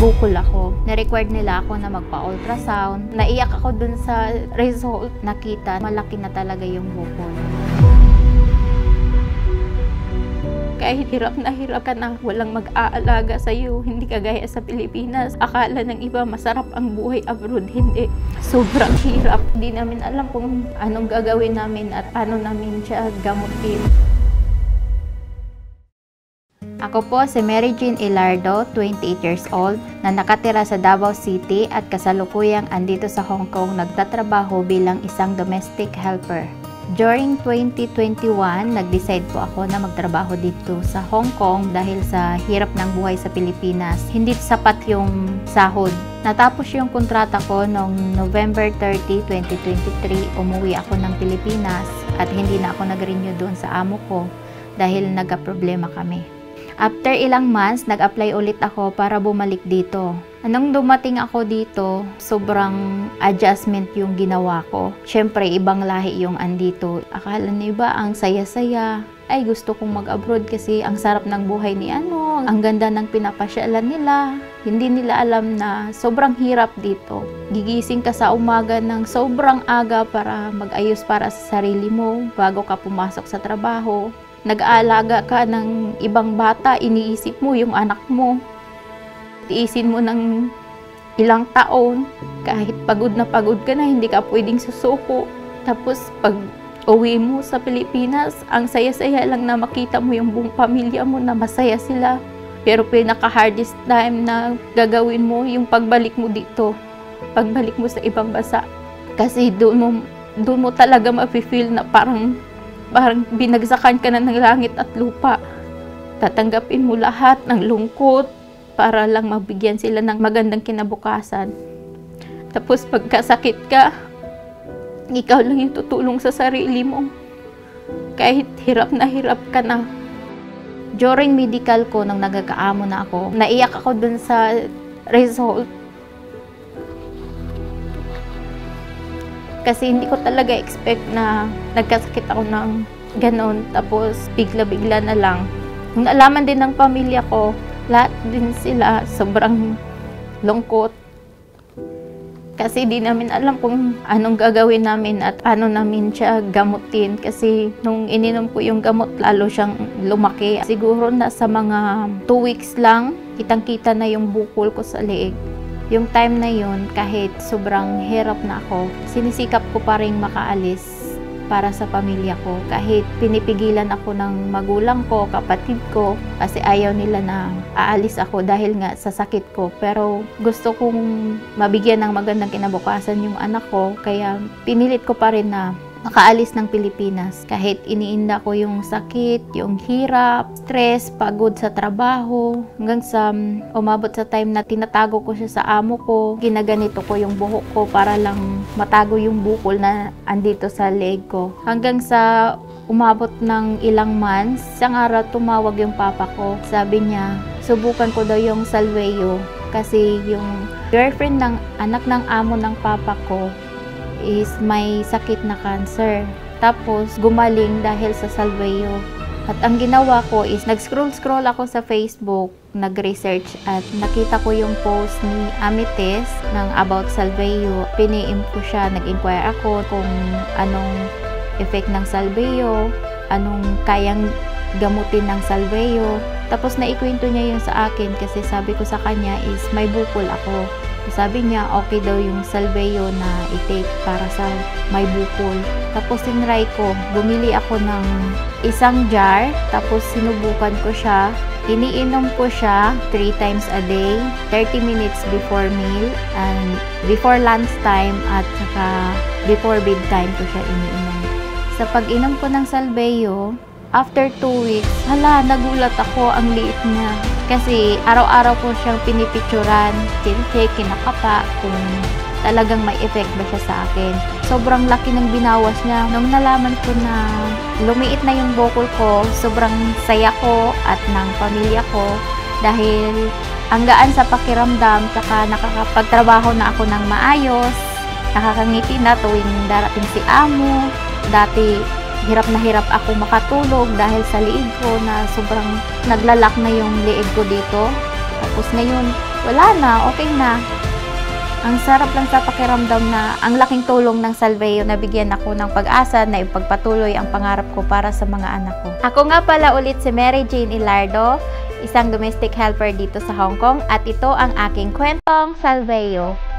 bukol ako. Na-required nila ako na magpa-ultrasound. Naiyak ako dun sa result. Nakita, malaki na talaga yung bukol. Kahit hirap ka na, walang mag-aalaga sa'yo, hindi kagaya sa Pilipinas. Akala ng iba masarap ang buhay abroad, hindi. Sobrang hirap. Di namin alam kung anong gagawin namin at paano namin siya gamutin. Ako po si Mary Jean Ilardo, 28 years old, na nakatira sa Davao City at kasalukuyang andito sa Hong Kong nagtatrabaho bilang isang domestic helper. During 2021, nag-decide po ako na magtrabaho dito sa Hong Kong dahil sa hirap ng buhay sa Pilipinas. Hindi sapat yung sahod. Natapos yung kontrata ko noong November 30, 2023. Umuwi ako ng Pilipinas at hindi na ako nag-renew doon sa amo ko dahil nagka-problema kami. After ilang months, nag-apply ulit ako para bumalik dito. Anong dumating ako dito, sobrang adjustment yung ginawa ko. Siyempre, ibang lahi yung andito. Akala niba ang saya-saya. Ay, gusto kong mag-abroad kasi ang sarap ng buhay ni ano. Ang ganda ng pinapasyalan nila. Hindi nila alam na sobrang hirap dito. Gigising ka sa umaga ng sobrang aga para mag-ayos para sa sarili mo bago ka pumasok sa trabaho. Nag-aalaga ka ng ibang bata, iniisip mo yung anak mo. Tiisin mo ng ilang taon, kahit pagod ka na, hindi ka pwedeng susuko. Tapos pag uwi mo sa Pilipinas, ang saya-saya lang na makita mo yung buong pamilya mo na masaya sila. Pero pinaka-hardest time na gagawin mo yung pagbalik mo dito. Pagbalik mo sa ibang bansa. Kasi doon mo talaga ma-feel na parang binagsakan ka na ng langit at lupa. Tatanggapin mo lahat ng lungkot para lang mabigyan sila ng magandang kinabukasan. Tapos pagkasakit ka, ikaw lang yung tutulong sa sarili mo. Kahit hirap ka na. During medical ko, nang nagkakaamo na ako, naiyak ako dun sa result. Kasi hindi ko talaga expect na nagkasakit ako ng ganon. Tapos bigla-bigla na lang. Nung nalaman din ng pamilya ko, lahat din sila sobrang lungkot. Kasi di namin alam kung anong gagawin namin at paano namin siya gamutin. Kasi nung ininom ko yung gamot, lalo siyang lumaki. Siguro na sa mga 2 weeks lang, kitang-kita na yung bukol ko sa leeg. Yung time na yun, kahit sobrang hirap na ako, sinisikap ko pa rin makaalis para sa pamilya ko. Kahit pinipigilan ako ng magulang ko, kapatid ko, kasi ayaw nila na aalis ako dahil nga sa sakit ko. Pero gusto kong mabigyan ng magandang kinabukasan yung anak ko, kaya pinilit ko pa rin na makaalis ng Pilipinas. Kahit iniinda ko yung sakit, yung hirap, stress, pagod sa trabaho, hanggang sa umabot sa time na tinatago ko siya sa amo ko, ginaganito ko yung buhok ko para lang matago yung bukol na andito sa leg ko. Hanggang sa umabot ng ilang months, isang araw tumawag yung papa ko. Sabi niya, subukan ko daw yung Salveyo kasi yung girlfriend ng anak ng amo ng papa ko is may sakit na cancer. Tapos gumaling dahil sa Salveyo. At ang ginawa ko is nag-scroll ako sa Facebook, nag-research at nakita ko yung post ni Amethyst ng about Salveyo. Pini-im ko siya, nag-inquire ako kung anong effect ng Salveyo, anong kayang gamutin ng Salveyo. Tapos naikwento niya yun sa akin kasi sabi ko sa kanya is may bukol ako. Sabi niya, okay daw yung Salveyo na i-take para sa may bukol. Tapos tinry ko, bumili ako ng isang jar, tapos sinubukan ko siya. Iniinom ko siya 3 times a day, 30 minutes before meal, and before lunchtime, at saka before bedtime ko siya iniinom. Sa pag-inom ko ng Salveyo, after 2 weeks, nagulat ako, ang liit niya. Kasi araw-araw ko siyang pinipicturan, check, kinakapa, kung talagang may effect ba siya sa akin. Sobrang laki ng binawas niya. Nung nalaman ko na lumiit na yung bukol ko, sobrang saya ko at ng pamilya ko dahil ang gaan sa pakiramdam, saka nakakapagtrabaho na ako ng maayos, nakakangiti na tuwing darating si amo. Dati hirap na hirap ako makatulog dahil sa liig ko na sobrang naglalak na yung liig ko dito. Tapos ngayon, wala na, okay na. Ang sarap lang sa pakiramdam na ang laking tulong ng Salveo na bigyan ako ng pag-asa na ipagpatuloy ang pangarap ko para sa mga anak ko. Ako nga pala ulit si Mary Jane Ilardo, isang domestic helper dito sa Hong Kong, at ito ang aking kwentong Salveo.